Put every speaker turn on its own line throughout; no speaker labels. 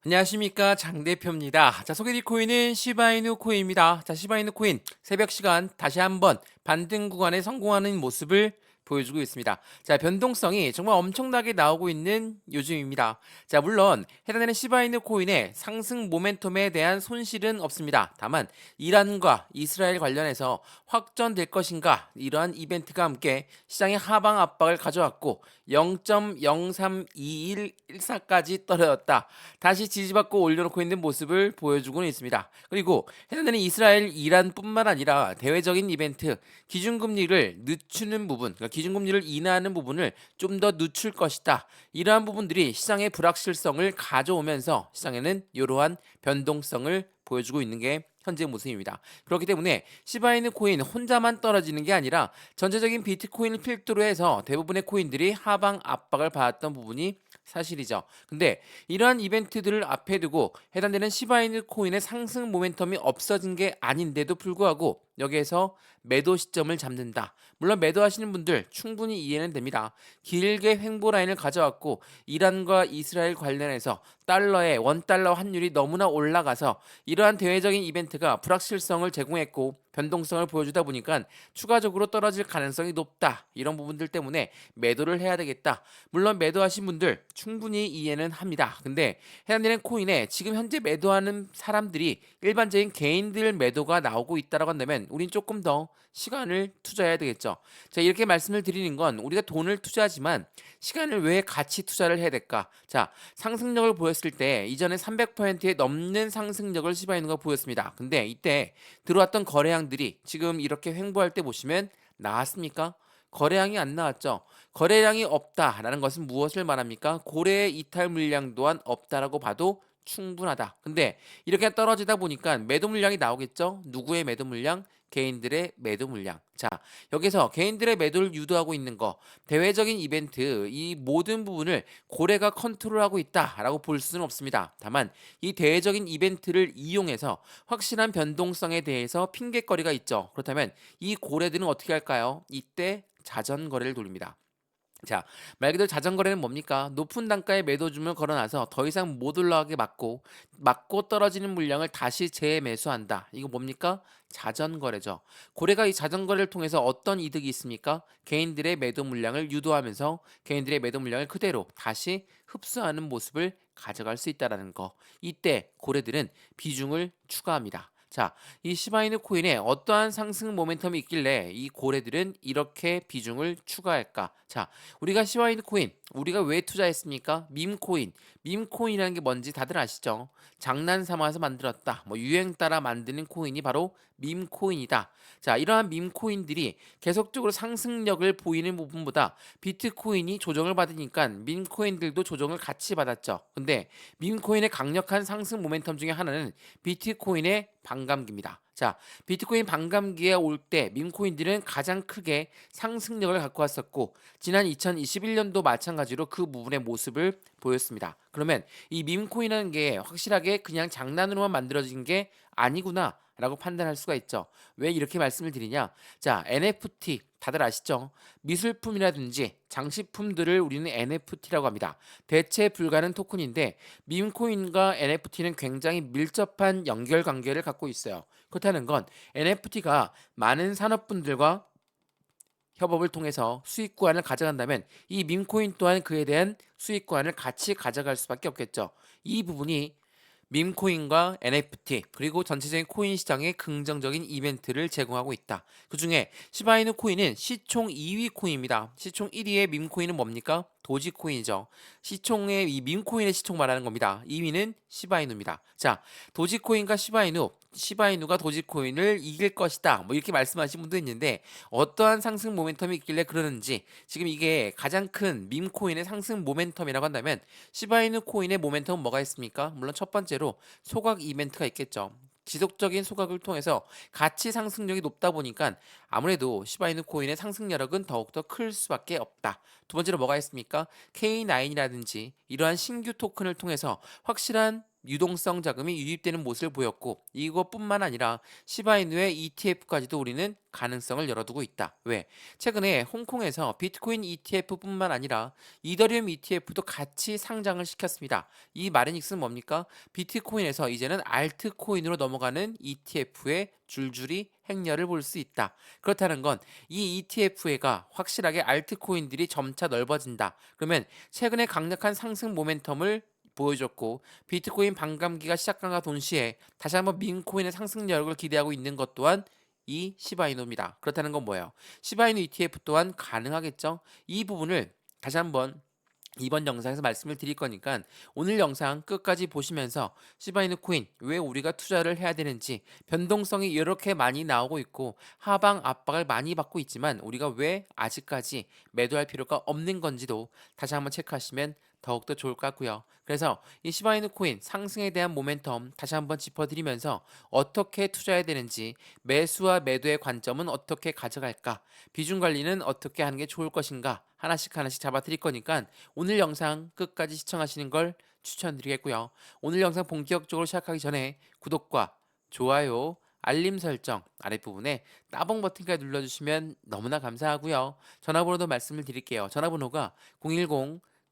안녕하십니까, 장 대표입니다. 자, 소개드릴 코인은 시바이누 코인입니다. 자, 시바이누 코인 새벽 시간 다시 한번 반등 구간에 성공하는 모습을 보여주고 있습니다. 자, 변동성이 정말 엄청나게 나오고 있는 요즘입니다. 자, 물론 해당되는 시바이누 코인의 상승 모멘텀에 대한 손실은 없습니다. 다만 이란과 이스라엘 관련해서 확전될 것인가, 이러한 이벤트가 함께 시장의 하방 압박을 가져왔고 0.032114까지 떨어졌다. 다시 지지받고 올려놓고 있는 모습을 보여주고는 있습니다. 그리고 해당되는 이스라엘, 이란뿐만 아니라 대외적인 이벤트, 기준금리를 늦추는 부분, 그러니까 기준금리를 인하하는 부분을 좀 더 늦출 것이다. 이러한 부분들이 시장의 불확실성을 가져오면서 시장에는 이러한 변동성을 보여주고 있는 게 현재 모습입니다. 그렇기 때문에 시바이누 코인 혼자만 떨어지는 게 아니라 전체적인 비트코인을 필두로 해서 대부분의 코인들이 하방 압박을 받았던 부분이 사실이죠. 근데 이러한 이벤트들을 앞에 두고 해당되는 시바이누 코인의 상승 모멘텀이 없어진 게 아닌데도 불구하고 여기에서 매도 시점을 잡는다. 물론 매도하시는 분들 충분히 이해는 됩니다. 길게 횡보 라인을 가져왔고 이란과 이스라엘 관련해서 달러의 원달러 환율이 너무나 올라가서 이러한 대외적인 이벤트가 불확실성을 제공했고 변동성을 보여주다 보니까 추가적으로 떨어질 가능성이 높다. 이런 부분들 때문에 매도를 해야 되겠다. 물론 매도하신 분들 충분히 이해는 합니다. 근데 해당되는 코인에 지금 현재 매도하는 사람들이 일반적인 개인들 매도가 나오고 있다라고 한다면 우린 조금 더 시간을 투자해야 되겠죠. 자, 이렇게 말씀을 드리는 건 우리가 돈을 투자하지만 시간을 왜 같이 투자를 해야 될까? 자, 상승력을 보였을 때 이전에 300%에 넘는 상승력을 시바이누가 보였습니다. 근데 이때 들어왔던 거래량들이 지금 이렇게 횡보할 때 보시면 나왔습니까? 거래량이 안 나왔죠. 거래량이 없다라는 것은 무엇을 말합니까? 고래의 이탈 물량 또한 없다라고 봐도 충분하다. 근데 이렇게 떨어지다 보니까 매도 물량이 나오겠죠? 누구의 매도 물량? 개인들의 매도 물량. 자, 여기서 개인들의 매도를 유도하고 있는 거, 대외적인 이벤트, 이 모든 부분을 고래가 컨트롤하고 있다라고 볼 수는 없습니다. 다만 이 대외적인 이벤트를 이용해서 확실한 변동성에 대해서 핑계거리가 있죠. 그렇다면 이 고래들은 어떻게 할까요? 이때 자전거래를 돌립니다. 자, 말 그대로 자전거래는 뭡니까? 높은 단가의 매도줌을 걸어놔서 더 이상 못 올라가게 막고 떨어지는 물량을 다시 재매수한다. 이거 뭡니까? 자전거래죠. 고래가 이 자전거래를 통해서 어떤 이득이 있습니까? 개인들의 매도 물량을 유도하면서 개인들의 매도 물량을 그대로 다시 흡수하는 모습을 가져갈 수 있다라는 거. 이때 고래들은 비중을 추가합니다. 자, 이 시바이누 코인에 어떠한 상승 모멘텀이 있길래 이 고래들은 이렇게 비중을 추가할까? 자, 우리가 시바이누 코인, 우리가 왜 투자했습니까? 밈코인. 밈코인이라는 게 뭔지 다들 아시죠? 장난 삼아서 만들었다. 뭐 유행 따라 만드는 코인이 바로 밈코인이다. 자, 이러한 밈코인들이 계속적으로 상승력을 보이는 부분보다 비트코인이 조정을 받으니까 밈코인들도 조정을 같이 받았죠. 근데 밈코인의 강력한 상승 모멘텀 중에 하나는 비트코인의 반감기입니다. 자, 비트코인 반감기에 올 때 밈코인들은 가장 크게 상승력을 갖고 왔었고 지난 2021년도 마찬가지로 그 부분의 모습을 보였습니다. 그러면 이 밈코인이라는 게 확실하게 그냥 장난으로만 만들어진 게 아니구나 라고 판단할 수가 있죠. 왜 이렇게 말씀을 드리냐? 자, NFT 다들 아시죠? 미술품이라든지 장식품들을 우리는 NFT라고 합니다. 대체 불가능 토큰인데 밈코인과 NFT는 굉장히 밀접한 연결 관계를 갖고 있어요. 그렇다는 건 NFT가 많은 산업분들과 협업을 통해서 수익 구간을 가져간다면 이 밈코인 또한 그에 대한 수익 구간을 같이 가져갈 수밖에 없겠죠. 이 부분이 밈코인과 NFT 그리고 전체적인 코인 시장에 긍정적인 이벤트를 제공하고 있다. 그중에 시바이누 코인은 시총 2위 코인입니다. 시총 1위의 밈코인은 뭡니까? 도지코인이죠. 시총의 이 밈코인의 시총 말하는 겁니다. 2위는 시바이누입니다. 자, 도지코인과 시바이누가 도지코인을 이길 것이다. 뭐 이렇게 말씀하신 분도 있는데 어떠한 상승 모멘텀이 있길래 그러는지 지금 이게 가장 큰 밈코인의 상승 모멘텀이라고 한다면 시바이누 코인의 모멘텀은 뭐가 있습니까? 물론 첫 번째로 소각 이벤트가 있겠죠. 지속적인 소각을 통해서 가치 상승력이 높다 보니까 아무래도 시바이누 코인의 상승력은 더욱더 클 수밖에 없다. 두 번째로 뭐가 있습니까? K9이라든지 이러한 신규 토큰을 통해서 확실한 유동성 자금이 유입되는 모습을 보였고 이것뿐만 아니라 시바이누의 ETF까지도 우리는 가능성을 열어두고 있다. 왜? 최근에 홍콩에서 비트코인 ETF뿐만 아니라 이더리움 ETF도 같이 상장을 시켰습니다. 이 말의 익스는 뭡니까? 비트코인에서 이제는 알트코인으로 넘어가는 ETF의 줄줄이 행렬을 볼 수 있다. 그렇다는 건 이 ETF가 확실하게 알트코인들이 점차 넓어진다. 그러면 최근에 강력한 상승 모멘텀을 보여줬고 비트코인 반감기가 시작한과 동시에 다시 한번 민코인의 상승력을 기대하고 있는 것 또한 이 시바이누입니다. 그렇다는 건 뭐예요? 시바이누 ETF 또한 가능하겠죠? 이 부분을 다시 한번 이번 영상에서 말씀을 드릴 거니까 오늘 영상 끝까지 보시면서 시바이누 코인 왜 우리가 투자를 해야 되는지 변동성이 이렇게 많이 나오고 있고 하방 압박을 많이 받고 있지만 우리가 왜 아직까지 매도할 필요가 없는 건지도 다시 한번 체크하시면 더욱더 좋을 것 같고요. 그래서 이 시바이누 코인 상승에 대한 모멘텀 다시 한번 짚어드리면서 어떻게 투자해야 되는지 매수와 매도의 관점은 어떻게 가져갈까 비중 관리는 어떻게 하는 게 좋을 것인가 하나씩 하나씩 잡아드릴 거니까 오늘 영상 끝까지 시청하시는 걸 추천드리겠고요. 오늘 영상 본격적으로 시작하기 전에 구독과 좋아요, 알림 설정 아랫부분에 따봉 버튼까지 눌러주시면 너무나 감사하고요. 전화번호도 말씀을 드릴게요. 전화번호가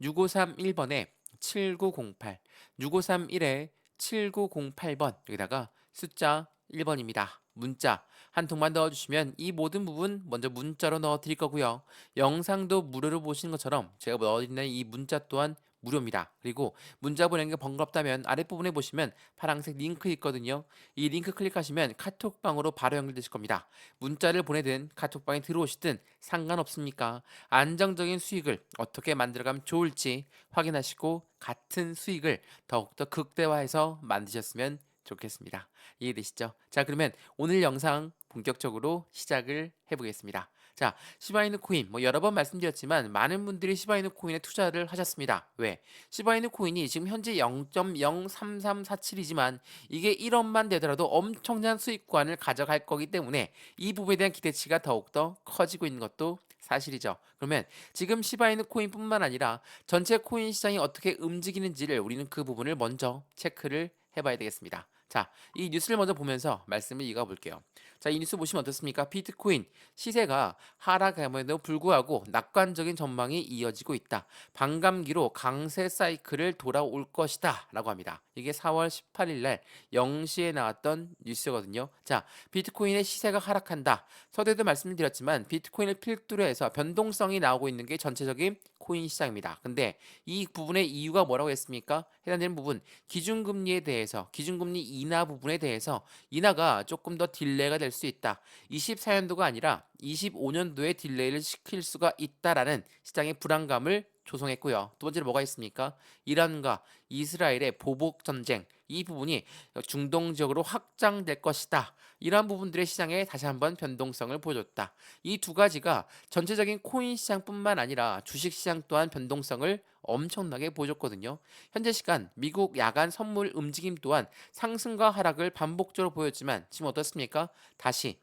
010-6531번에 7908, 6531에 7908번 여기다가 숫자 1번입니다. 문자 한 통만 넣어주시면 이 모든 부분 먼저 문자로 넣어드릴 거고요. 영상도 무료로 보시는 것처럼 제가 넣어드리는 이 문자 또한 무료입니다. 그리고 문자 보내는 게 번거롭다면 아랫부분에 보시면 파란색 링크 있거든요. 이 링크 클릭하시면 카톡방으로 바로 연결되실 겁니다. 문자를 보내든 카톡방에 들어오시든 상관없습니까? 안정적인 수익을 어떻게 만들어가면 좋을지 확인하시고 같은 수익을 더욱더 극대화해서 만드셨으면 좋겠습니다. 이해되시죠? 자, 그러면 오늘 영상 본격적으로 시작을 해보겠습니다. 자, 시바이누 코인 여러 번 말씀드렸지만 많은 분들이 시바이누 코인에 투자를 하셨습니다. 왜? 시바이누 코인이 지금 현재 0.03347이지만 이게 1원만 되더라도 엄청난 수익관을 가져갈 거기 때문에 이 부분에 대한 기대치가 더욱더 커지고 있는 것도 사실이죠. 그러면 지금 시바이누 코인뿐만 아니라 전체 코인 시장이 어떻게 움직이는지를 우리는 그 부분을 먼저 체크를 해봐야 되겠습니다. 자, 이 뉴스를 먼저 보면서 말씀을 이어가 볼게요. 자, 이 뉴스 보시면 어떻습니까? 비트코인 시세가 하락함에도 불구하고 낙관적인 전망이 이어지고 있다. 반감기로 강세 사이클을 돌아올 것이다. 라고 합니다. 이게 4월 18일 날 0시에 나왔던 뉴스거든요. 자, 비트코인의 시세가 하락한다. 서두에도 말씀드렸지만 비트코인을 필두로 해서 변동성이 나오고 있는 게 전체적인 코인 시장입니다. 근데 이 부분의 이유가 뭐라고 했습니까? 해당되는 부분 기준금리에 대해서 기준금리 인하 부분에 대해서 인하가 조금 더 딜레이가 될 수 있다. 24년도가 아니라 25년도에 딜레이를 시킬 수가 있다라는 시장의 불안감을 조성했고요. 두 번째로 뭐가 있습니까? 이란과 이스라엘의 보복 전쟁 이 부분이 중동 지역으로 확장될 것이다. 이러한 부분들의 시장에 다시 한번 변동성을 보여줬다. 이 두 가지가 전체적인 코인 시장뿐만 아니라 주식 시장 또한 변동성을 엄청나게 보여줬거든요. 현재 시간 미국 야간 선물 움직임 또한 상승과 하락을 반복적으로 보였지만 지금 어떻습니까? 다시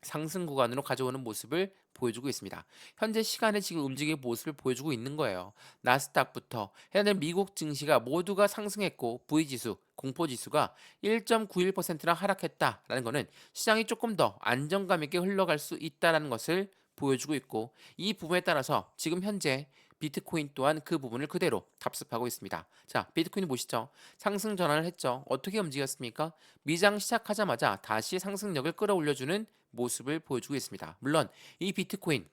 상승 구간으로 가져오는 모습을 보여주고 있습니다. 현재 시간에 지금 움직이는 모습을 보여주고 있는 거예요. 나스닥부터 해당 미국 증시가 모두가 상승했고 V지수, 공포지수가 1.91%나 하락했다라는 것은 시장이 조금 더 안정감 있게 흘러갈 수 있다는 것을 보여주고 있고 이 부분에 따라서 지금 현재 비트코인 또한 그 부분을 그대로 답습하고 있습니다. 자, 비트코인 보시죠. 상승 전환을 했죠. 어떻게 움직였습니까? 미장 시작하자마자 다시 상승력을 끌어올려주는 모습을 보여주고 있습니다. 물론 이 비트코인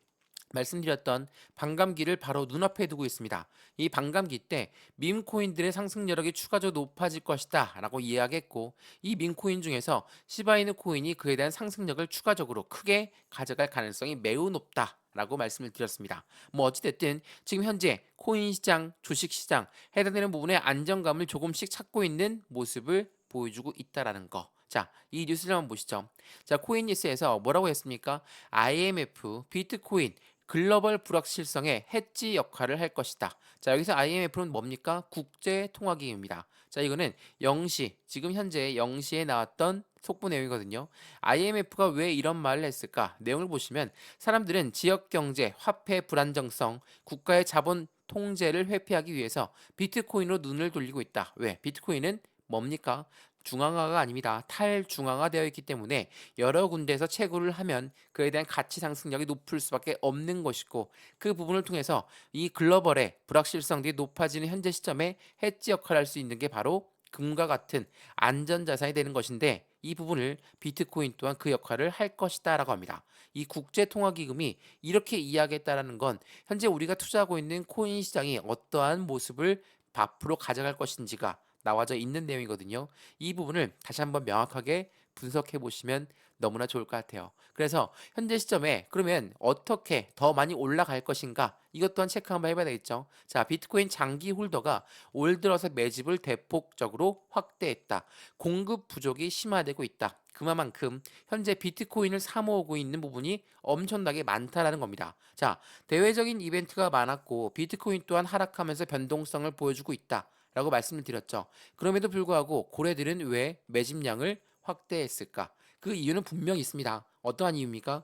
말씀드렸던 반감기를 바로 눈앞에 두고 있습니다. 이 반감기 때 밈코인들의 상승력이 추가적으로 높아질 것이다 라고 이야기했고 이 밈코인 중에서 시바이누 코인이 그에 대한 상승력을 추가적으로 크게 가져갈 가능성이 매우 높다 라고 말씀을 드렸습니다. 어찌됐든 지금 현재 코인 시장, 주식 시장 해당되는 부분에 안정감을 조금씩 찾고 있는 모습을 보여주고 있다라는 거. 자, 이 뉴스를 한번 보시죠. 자, 코인 뉴스에서 뭐라고 했습니까? IMF, 비트코인, 글로벌 불확실성의 해지 역할을 할 것이다. 자, 여기서 IMF는 뭡니까? 국제통화기금입니다. 자, 이거는 0시, 지금 현재 0시에 나왔던 속보 내용이거든요. IMF가 왜 이런 말을 했을까? 내용을 보시면 사람들은 지역 경제, 화폐 불안정성, 국가의 자본 통제를 회피하기 위해서 비트코인으로 눈을 돌리고 있다. 왜? 비트코인은 뭡니까? 중앙화가 아닙니다. 탈중앙화되어 있기 때문에 여러 군데에서 채굴을 하면 그에 대한 가치 상승력이 높을 수밖에 없는 것이고, 그 부분을 통해서 이 글로벌의 불확실성들이 높아지는 현재 시점에 해지 역할을 할 수 있는 게 바로 금과 같은 안전자산이 되는 것인데, 이 부분을 비트코인 또한 그 역할을 할 것이다 라고 합니다. 이 국제통화기금이 이렇게 이야기했다라는 건 현재 우리가 투자하고 있는 코인 시장이 어떠한 모습을 앞으로 가져갈 것인지가 나와져 있는 내용이거든요. 이 부분을 다시 한번 명확하게 분석해 보시면 너무나 좋을 것 같아요. 그래서 현재 시점에 그러면 어떻게 더 많이 올라갈 것인가, 이것 또한 체크 한번 해봐야 되겠죠. 자, 비트코인 장기 홀더가 올 들어서 매집을 대폭적으로 확대했다. 공급 부족이 심화되고 있다. 그만큼 현재 비트코인을 사모으고 있는 부분이 엄청나게 많다라는 겁니다. 자, 대외적인 이벤트가 많았고 비트코인 또한 하락하면서 변동성을 보여주고 있다 라고 말씀을 드렸죠. 그럼에도 불구하고 고래들은 왜 매집량을 확대했을까? 그 이유는 분명히 있습니다. 어떠한 이유입니까?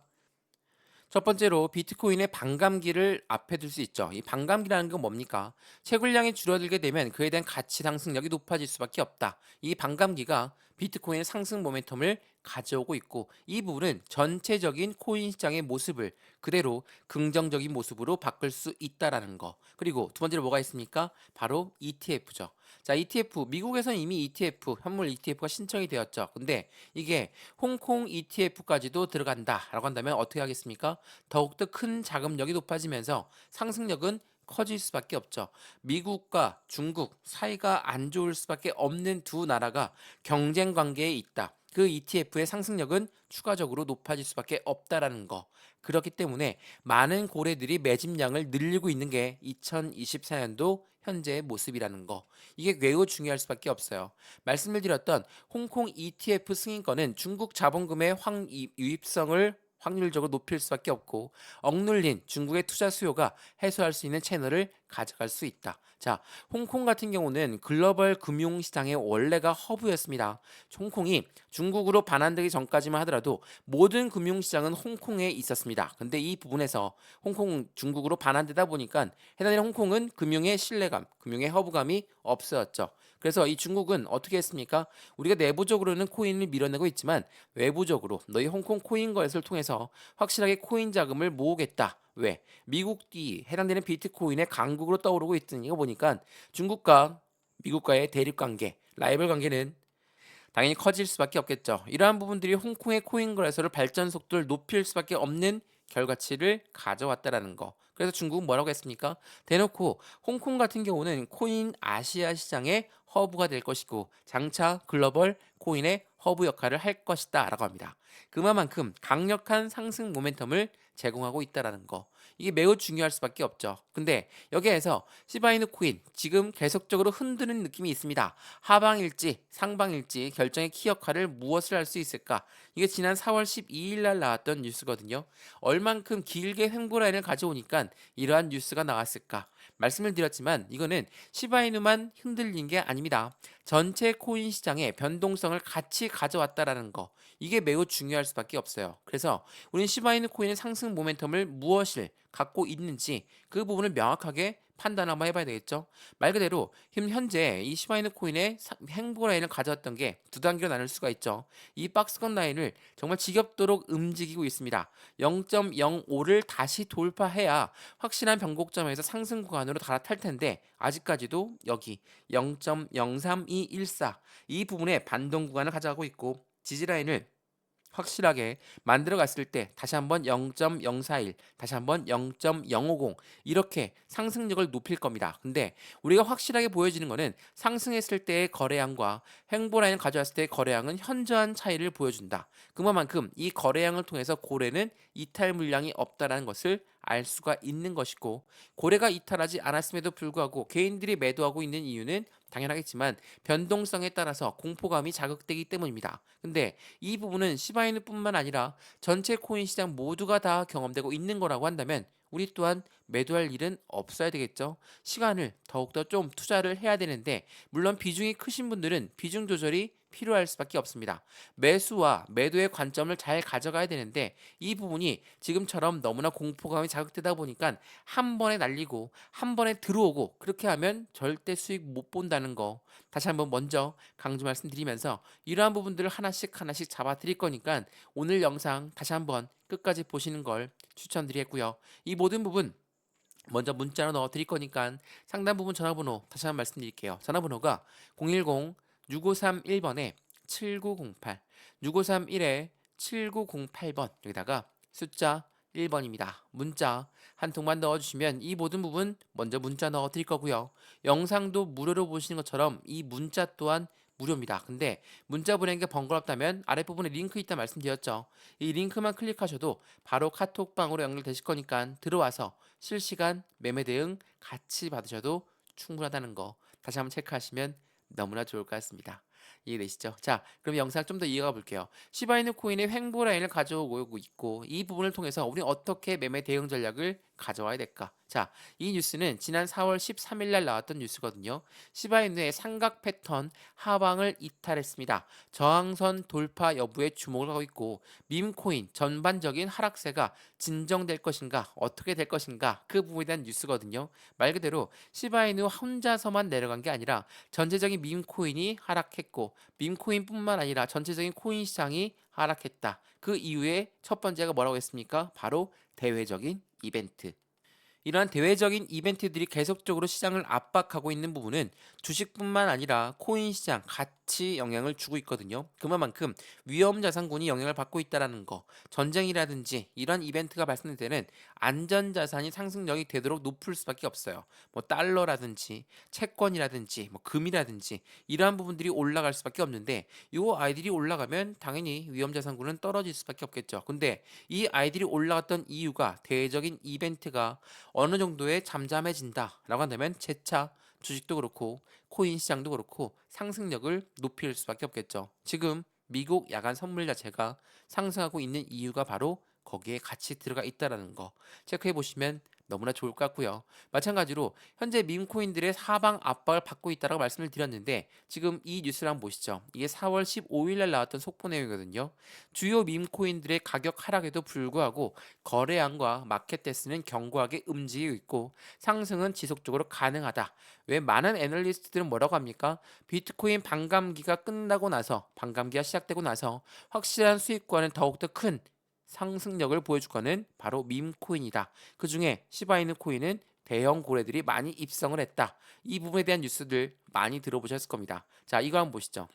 첫 번째로 비트코인의 반감기를 앞에 둘 수 있죠. 이 반감기라는 건 뭡니까? 채굴량이 줄어들게 되면 그에 대한 가치 상승력이 높아질 수밖에 없다. 이 반감기가 비트코인의 상승 모멘텀을 가져오고 있고, 이 부분은 전체적인 코인 시장의 모습을 그대로 긍정적인 모습으로 바꿀 수 있다라는 거. 그리고 두 번째로 뭐가 있습니까? 바로 ETF죠. 자, ETF, 미국에서는 이미 ETF, 현물 ETF가 신청이 되었죠. 근데 이게 홍콩 ETF까지도 들어간다라고 한다면 어떻게 하겠습니까? 더욱더 큰 자금력이 높아지면서 상승력은 커질 수밖에 없죠. 미국과 중국 사이가 안 좋을 수밖에 없는 두 나라가 경쟁 관계에 있다. 그 ETF의 상승력은 추가적으로 높아질 수밖에 없다라는 거. 그렇기 때문에 많은 고래들이 매집량을 늘리고 있는 게 2024년도 현재의 모습이라는 거. 이게 매우 중요할 수밖에 없어요. 말씀을 드렸던 홍콩 ETF 승인권은 중국 자본금의 유입성을 확률적으로 높일 수밖에 없고, 억눌린 중국의 투자 수요가 해소할 수 있는 채널을 가져갈 수 있다. 자, 홍콩 같은 경우는 글로벌 금융시장의 원래가 허브였습니다. 홍콩이 중국으로 반환되기 전까지만 하더라도 모든 금융시장은 홍콩에 있었습니다. 근데 이 부분에서 홍콩 중국으로 반환되다 보니까 해당되는 홍콩은 금융의 신뢰감, 금융의 허브감이 없어졌죠. 그래서 이 중국은 어떻게 했습니까? 우리가 내부적으로는 코인을 밀어내고 있지만 외부적으로 너희 홍콩 코인 거래소를 통해서 확실하게 코인 자금을 모으겠다. 왜? 미국이 해당되는 비트코인의 강국으로 떠오르고 있으니까 보니까 중국과 미국과의 대립 관계, 라이벌 관계는 당연히 커질 수밖에 없겠죠. 이러한 부분들이 홍콩의 코인 거래소를 발전 속도를 높일 수밖에 없는 결과치를 가져왔다라는 거. 그래서 중국은 뭐라고 했습니까? 대놓고 홍콩 같은 경우는 코인 아시아 시장의 허브가 될 것이고 장차 글로벌 코인의 허브 역할을 할 것이다 라고 합니다. 그만큼 강력한 상승 모멘텀을 제공하고 있다라는 거. 이게 매우 중요할 수밖에 없죠. 근데 여기에서 시바이누 코인 지금 계속적으로 흔드는 느낌이 있습니다. 하방일지 상방일지 결정의 키 역할을 무엇을 할 수 있을까? 이게 지난 4월 12일 날 나왔던 뉴스거든요. 얼만큼 길게 횡보 라인을 가져오니까 이러한 뉴스가 나왔을까? 말씀을 드렸지만 이거는 시바이누만 흔들린 게 아닙니다. 전체 코인 시장의 변동성을 같이 가져왔다라는 거. 이게 매우 중요할 수밖에 없어요. 그래서 우리는 시바이누 코인의 상승 모멘텀을 무엇을 갖고 있는지 그 부분을 명확하게 판단 한번 해봐야 되겠죠. 말 그대로 현재 이 시바이누 코인의 행보 라인을 가져왔던 게 두 단계로 나눌 수가 있죠. 이 박스권 라인을 정말 지겹도록 움직이고 있습니다. 0.05를 다시 돌파해야 확실한 변곡점에서 상승 구간으로 갈아탈 텐데 아직까지도 여기 0.03214 이 부분에 반동 구간을 가져가고 있고, 지지 라인을 확실하게 만들어 갔을 때 다시 한번 0.041, 다시 한번 0.050 이렇게 상승력을 높일 겁니다. 근데 우리가 확실하게 보여지는 거는 상승했을 때의 거래량과 횡보 라인을 가져왔을 때의 거래량은 현저한 차이를 보여준다. 그만큼 이 거래량을 통해서 고래는 이탈 물량이 없다라는 것을 알 수가 있는 것이고, 고래가 이탈하지 않았음에도 불구하고 개인들이 매도하고 있는 이유는 당연하겠지만 변동성에 따라서 공포감이 자극되기 때문입니다. 근데 이 부분은 시바이누뿐만 아니라 전체 코인 시장 모두가 다 경험되고 있는 거라고 한다면 우리 또한 매도할 일은 없어야 되겠죠. 시간을 더욱더 좀 투자를 해야 되는데 물론 비중이 크신 분들은 비중 조절이 필요할 수밖에 없습니다. 매수와 매도의 관점을 잘 가져가야 되는데 이 부분이 지금처럼 너무나 공포감이 자극되다 보니까 한 번에 날리고 한 번에 들어오고 그렇게 하면 절대 수익 못 본다는 거 다시 한번 먼저 강조 말씀드리면서 이러한 부분들을 하나씩 하나씩 잡아 드릴 거니까 오늘 영상 다시 한번 끝까지 보시는 걸 추천드리겠고요. 이 모든 부분 먼저 문자로 넣어 드릴 거니까 상단 부분 전화번호 다시 한번 말씀드릴게요. 전화번호가 010-6531번에 7908 6531에 7908번 여기다가 숫자 1번입니다. 문자 한 통만 넣어주시면 이 모든 부분 먼저 문자 넣어 드릴 거고요. 영상도 무료로 보시는 것처럼 이 문자 또한 무료입니다. 근데 문자 보내는 게 번거롭다면 아랫부분에 링크 있다 말씀드렸죠. 이 링크만 클릭하셔도 바로 카톡방으로 연결되실 거니까 들어와서 실시간 매매 대응 같이 받으셔도 충분하다는 거 다시 한번 체크하시면 너무나 좋을 것 같습니다. 이해되시죠? 자, 그럼 영상 좀 더 이어가 볼게요. 시바이누 코인의 횡보 라인을 가져오고 있고 이 부분을 통해서 우리 어떻게 매매 대응 전략을 가져와야 될까? 자, 이 뉴스는 지난 4월 13일 날 나왔던 뉴스거든요. 시바이누의 삼각 패턴 하방을 이탈했습니다. 저항선 돌파 여부에 주목을 하고 있고 밈코인 전반적인 하락세가 진정될 것인가 어떻게 될 것인가 그 부분에 대한 뉴스거든요. 말 그대로 시바이누 혼자서만 내려간 게 아니라 전체적인 밈코인이 하락했고 밈코인뿐만 아니라 전체적인 코인 시장이 하락했다. 그 이후에 첫 번째가 뭐라고 했습니까? 바로 대외적인 이벤트. 이러한 대외적인 이벤트들이 계속적으로 시장을 압박하고 있는 부분은 주식뿐만 아니라 코인 시장 같이 영향을 주고 있거든요. 그만큼 위험 자산군이 영향을 받고 있다는 거, 전쟁이라든지 이런 이벤트가 발생되는 안전 자산이 상승력이 되도록 높을 수밖에 없어요. 뭐 달러라든지 채권이라든지 뭐 금이라든지 이러한 부분들이 올라갈 수밖에 없는데 이 아이들이 올라가면 당연히 위험 자산군은 떨어질 수밖에 없겠죠. 근데 이 아이들이 올라갔던 이유가 대외적인 이벤트가 어느 정도에 잠잠해진다라고 한다면 재차 주식도 그렇고 코인 시장도 그렇고 상승력을 높일 수밖에 없겠죠. 지금 미국 야간 선물 자체가 상승하고 있는 이유가 바로 거기에 같이 들어가 있다라는 거 체크해 보시면 너무나 좋을 것 같고요. 마찬가지로 현재 밈코인들의 사방 압박을 받고 있다고 말씀을 드렸는데 지금 이 뉴스를 한번 보시죠. 이게 4월 15일 날 나왔던 속보 내용이거든요. 주요 밈코인들의 가격 하락에도 불구하고 거래량과 마켓데스는 견고하게 움직이고 있고 상승은 지속적으로 가능하다. 왜 많은 애널리스트들은 뭐라고 합니까? 비트코인 반감기가 끝나고 나서 반감기가 시작되고 나서 확실한 수익과는 더욱더 큰 상승력을 보여줄 거는 바로 밈코인이다. 그 중에 시바이누 코인은 대형 고래들이 많이 입성을 했다. 이 부분에 대한 뉴스들 많이 들어보셨을 겁니다. 자, 이거 한번 보시죠.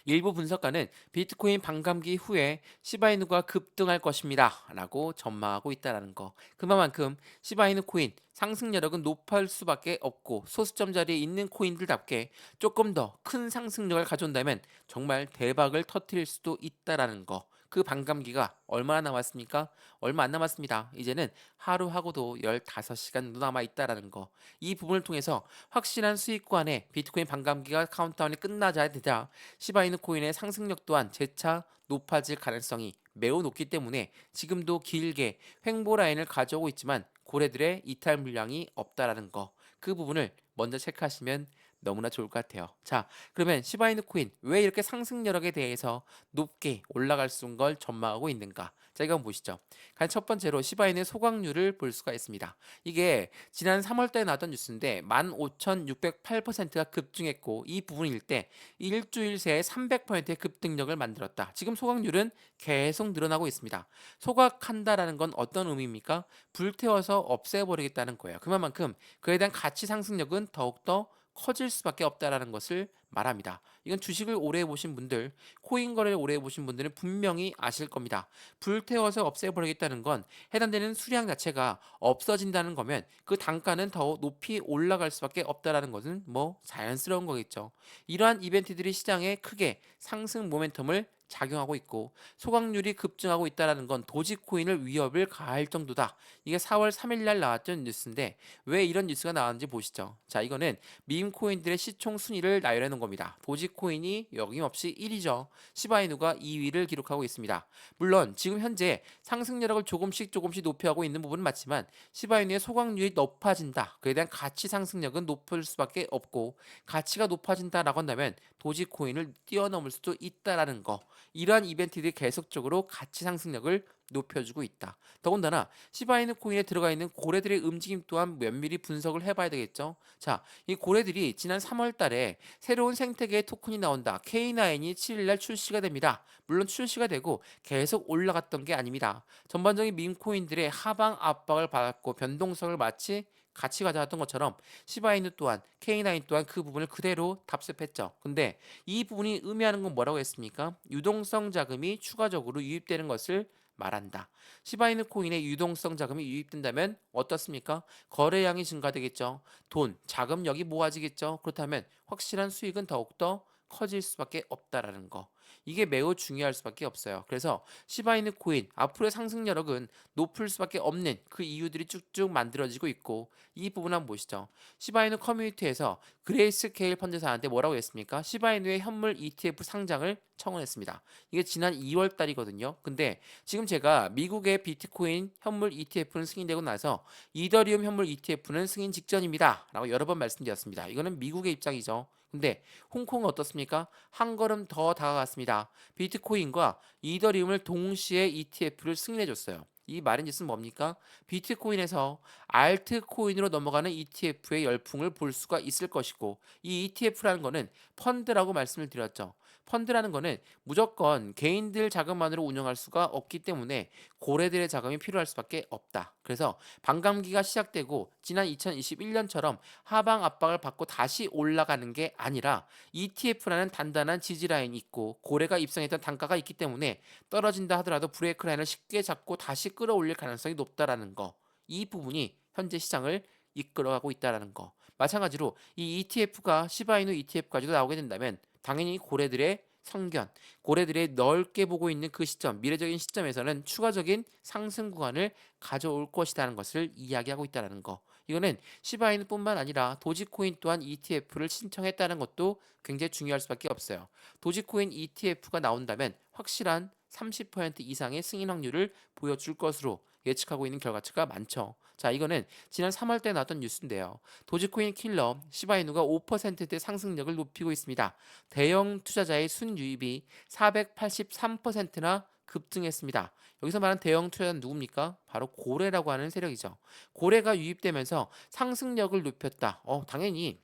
일부 분석가는 비트코인 반감기 후에 시바이누가 급등할 것입니다. 라고 전망하고 있다는 거. 그만큼 시바이누 코인 상승 여력은 높을 수밖에 없고 소수점 자리에 있는 코인들답게 조금 더 큰 상승력을 가져온다면 정말 대박을 터뜨릴 수도 있다라는 거. 그 반감기가 얼마나 남았습니까? 얼마 안 남았습니다. 이제는 하루하고도 15시간 정도 남아 있다라는 거. 이 부분을 통해서 확실한 수익권에 비트코인 반감기가 카운트다운이 끝나자 되자 시바이누 코인의 상승력 또한 재차 높아질 가능성이 매우 높기 때문에 지금도 길게 횡보 라인을 가져오고 있지만 고래들의 이탈 물량이 없다라는 거. 그 부분을 먼저 체크하시면 너무나 좋을 것 같아요. 자, 그러면 시바이누 코인 왜 이렇게 상승 여력에 대해서 높게 올라갈 수 있는 걸 전망하고 있는가? 자, 이거 한번 보시죠. 가장 첫 번째로 시바이누의 소각률을 볼 수가 있습니다. 이게 지난 3월달에 나왔던 뉴스인데 15,608%가 급증했고 이 부분일 때 일주일 새에 300%의 급등력을 만들었다. 지금 소각률은 계속 늘어나고 있습니다. 소각한다라는 건 어떤 의미입니까? 불태워서 없애버리겠다는 거예요. 그만큼 그에 대한 가치 상승력은 더욱더 커질 수밖에 없다라는 것을 말합니다. 이건 주식을 오래 해보신 분들, 코인 거래를 오래 해보신 분들은 분명히 아실 겁니다. 불태워서 없애버리겠다는 건 해당되는 수량 자체가 없어진다는 거면 그 단가는 더 높이 올라갈 수밖에 없다라는 것은 뭐 자연스러운 거겠죠. 이러한 이벤트들이 시장에 크게 상승 모멘텀을 작용하고 있고 소각률이 급증하고 있다는 건 도지코인을 위협을 가할 정도다. 이게 4월 3일 날 나왔던 뉴스인데 왜 이런 뉴스가 나왔는지 보시죠. 자, 이거는 밈코인들의 시총 순위를 나열해 놓은 겁니다. 도지코인이 여김없이 1위죠. 시바이누가 2위를 기록하고 있습니다. 물론 지금 현재 상승률을 조금씩 높여가고 있는 부분은 맞지만 시바이누의 소각률이 높아진다. 그에 대한 가치 상승력은 높을 수밖에 없고 가치가 높아진다라고 한다면 도지코인을 뛰어넘을 수도 있다라는 거. 이러한 이벤트들이 계속적으로 가치 상승력을 높여주고 있다. 더군다나 시바이누 코인에 들어가 있는 고래들의 움직임 또한 면밀히 분석을 해봐야 되겠죠. 자, 이 고래들이 지난 3월 달에 새로운 생태계의 토큰이 나온다. K9이 7일날 출시가 됩니다. 물론 출시가 되고 계속 올라갔던 게 아닙니다. 전반적인 밈코인들의 하방 압박을 받았고 변동성을 마치 같이 가져왔던 것처럼 시바이누 또한 K9 또한 그 부분을 그대로 답습했죠. 근데 이 부분이 의미하는 건 뭐라고 했습니까? 유동성 자금이 추가적으로 유입되는 것을 말한다. 시바이누 코인에 유동성 자금이 유입된다면 어떻습니까? 거래량이 증가되겠죠. 돈, 자금력이 모아지겠죠. 그렇다면 확실한 수익은 더욱더 커질 수밖에 없다라는 거. 이게 매우 중요할 수밖에 없어요. 그래서 시바이누 코인 앞으로의 상승 여력은 높을 수밖에 없는 그 이유들이 쭉쭉 만들어지고 있고 이 부분 한번 보시죠. 시바이누 커뮤니티에서 그레이스케일 펀드사한테 뭐라고 했습니까? 시바이누의 현물 ETF 상장을 청원했습니다. 이게 지난 2월 달이거든요. 근데 지금 제가 미국의 비트코인 현물 ETF는 승인되고 나서 이더리움 현물 ETF는 승인 직전입니다. 라고 여러 번 말씀드렸습니다. 이거는 미국의 입장이죠. 근데 홍콩은 어떻습니까? 한 걸음 더 다가갔습니다. 비트코인과 이더리움을 동시에 ETF를 승인해줬어요. 이 말인즉슨 뭡니까? 비트코인에서 알트코인으로 넘어가는 ETF의 열풍을 볼 수가 있을 것이고 이 ETF라는 거는 펀드라고 말씀을 드렸죠. 펀드라는 거는 무조건 개인들 자금만으로 운영할 수가 없기 때문에 고래들의 자금이 필요할 수밖에 없다. 그래서 반감기가 시작되고 지난 2021년처럼 하방 압박을 받고 다시 올라가는 게 아니라 ETF라는 단단한 지지라인이 있고 고래가 입성했던 단가가 있기 때문에 떨어진다 하더라도 브레이크 라인을 쉽게 잡고 다시 끌어올릴 가능성이 높다라는 거. 이 부분이 현재 시장을 이끌어가고 있다라는 거. 마찬가지로 이 ETF가 시바이누 ETF까지도 나오게 된다면 당연히 고래들의 성견, 고래들의 넓게 보고 있는 그 시점, 미래적인 시점에서는 추가적인 상승 구간을 가져올 것이라는 것을 이야기하고 있다는 거. 이거는 시바이누뿐만 아니라 도지코인 또한 ETF를 신청했다는 것도 굉장히 중요할 수밖에 없어요. 도지코인 ETF가 나온다면 확실한 30% 이상의 승인 확률을 보여줄 것으로 예측하고 있는 결과치가 많죠. 자, 이거는 지난 3월 때 나왔던 뉴스인데요. 도지코인 킬러 시바이누가 5%대 상승력을 높이고 있습니다. 대형 투자자의 순유입이 483%나 급증했습니다. 여기서 말하는 대형 투자자는 누굽니까? 바로 고래라고 하는 세력이죠. 고래가 유입되면서 상승력을 높였다. 당연히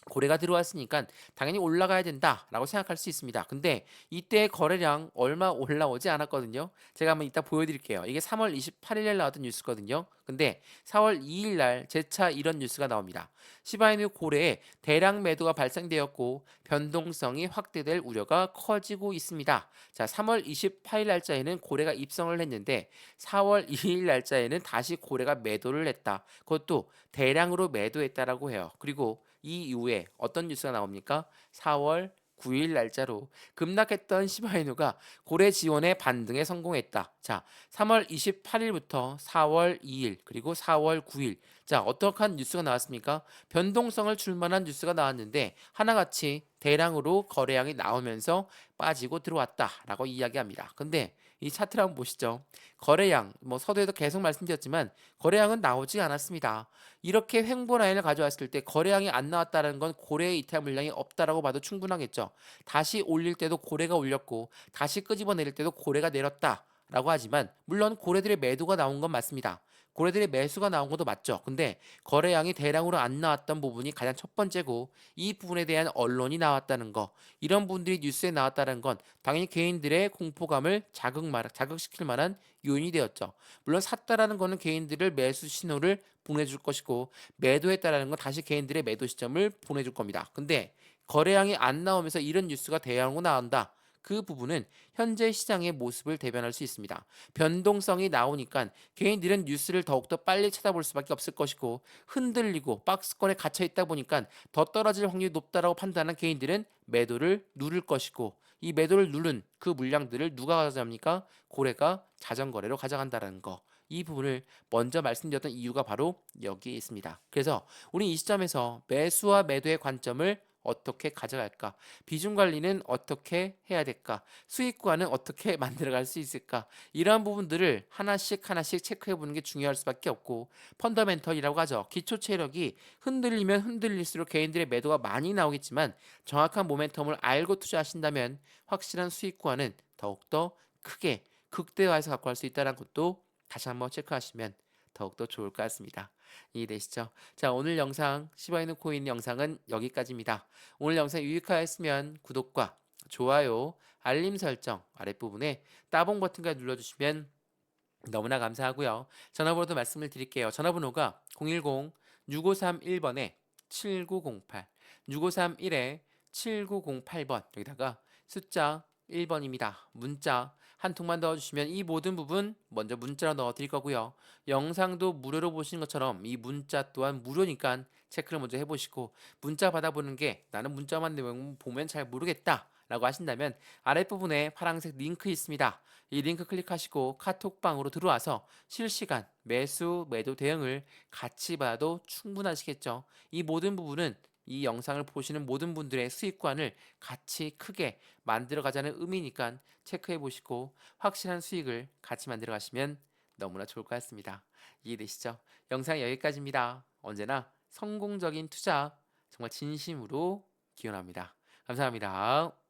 고래가 들어왔으니까 당연히 올라가야 된다라고 생각할 수 있습니다. 근데 이때 거래량 얼마 올라오지 않았거든요. 제가 한번 이따 보여드릴게요. 이게 3월 28일에 나왔던 뉴스거든요. 근데 4월 2일 날 재차 이런 뉴스가 나옵니다. 시바이누 고래에 대량 매도가 발생되었고 변동성이 확대될 우려가 커지고 있습니다. 자, 3월 28일 날짜에는 고래가 입성을 했는데 4월 2일 날짜에는 다시 고래가 매도를 했다. 그것도 대량으로 매도했다라고 해요. 그리고 이 이후에 어떤 뉴스가 나옵니까? 4월 9일 날짜로 급락했던 시바이누가 고래 지원의 반등에 성공했다. 자, 3월 28일부터 4월 2일 그리고 4월 9일. 자, 어떠한 뉴스가 나왔습니까? 변동성을 줄 만한 뉴스가 나왔는데 하나같이 대량으로 거래량이 나오면서 빠지고 들어왔다라고 이야기합니다. 근데 이 차트를 한번 보시죠. 거래량, 서두에도 계속 말씀드렸지만 거래량은 나오지 않았습니다. 이렇게 횡보 라인을 가져왔을 때 거래량이 안 나왔다는 건 고래의 이탈 물량이 없다라고 봐도 충분하겠죠. 다시 올릴 때도 고래가 올렸고 다시 끄집어내릴 때도 고래가 내렸다라고 하지만 물론 고래들의 매도가 나온 건 맞습니다. 고래들의 매수가 나온 것도 맞죠. 근데 거래량이 대량으로 안 나왔던 부분이 가장 첫 번째고 이 부분에 대한 언론이 나왔다는 거 이런 분들이 뉴스에 나왔다는 건 당연히 개인들의 공포감을 자극시킬 만한 요인이 되었죠. 물론 샀다라는 거는 개인들을 매수 신호를 보내줄 것이고 매도했다라는 건 다시 개인들의 매도 시점을 보내줄 겁니다. 근데 거래량이 안 나오면서 이런 뉴스가 대량으로 나온다. 그 부분은 현재 시장의 모습을 대변할 수 있습니다. 변동성이 나오니까 개인들은 뉴스를 더욱더 빨리 찾아볼 수밖에 없을 것이고 흔들리고 박스권에 갇혀 있다 보니까 더 떨어질 확률이 높다라고 판단한 개인들은 매도를 누를 것이고 이 매도를 누른 그 물량들을 누가 가져갑니까? 고래가 자전거래로 가져간다는 거. 이 부분을 먼저 말씀드렸던 이유가 바로 여기에 있습니다. 그래서 우리 이 시점에서 매수와 매도의 관점을 어떻게 가져갈까? 비중 관리는 어떻게 해야 될까? 수익 구간은 어떻게 만들어갈 수 있을까? 이러한 부분들을 하나씩 하나씩 체크해 보는 게 중요할 수밖에 없고 펀더멘털이라고 하죠. 기초 체력이 흔들리면 흔들릴수록 개인들의 매도가 많이 나오겠지만 정확한 모멘텀을 알고 투자하신다면 확실한 수익 구간은 더욱더 크게 극대화해서 갖고 갈 수 있다는 것도 다시 한번 체크하시면 더욱더 좋을 것 같습니다. 이해되시죠? 자, 오늘 영상 시바이누 코인 영상은 여기까지입니다. 오늘 영상 유익하였으면 구독과 좋아요, 알림 설정 아랫부분에 따봉 버튼까지 눌러주시면 너무나 감사하고요. 전화번호도 말씀을 드릴게요. 전화번호가 010-6531번에 7908, 6531에 7908번 여기다가 숫자 1번입니다. 문자 한 통만 넣어주시면 이 모든 부분 먼저 문자로 넣어드릴 거고요. 영상도 무료로 보시는 것처럼 이 문자 또한 무료니까 체크를 먼저 해보시고 문자 받아보는 게 나는 문자만 내용 보면 잘 모르겠다 라고 하신다면 아랫부분에 파란색 링크 있습니다. 이 링크 클릭하시고 카톡방으로 들어와서 실시간 매수 매도 대응을 같이 봐도 충분하시겠죠. 이 모든 부분은 이 영상을 보시는 모든 분들의 수익관을 같이 크게 만들어 가자는 의미니까 체크해 보시고 확실한 수익을 같이 만들어 가시면 너무나 좋을 것 같습니다. 이해되시죠? 영상 여기까지입니다. 언제나 성공적인 투자 정말 진심으로 기원합니다. 감사합니다.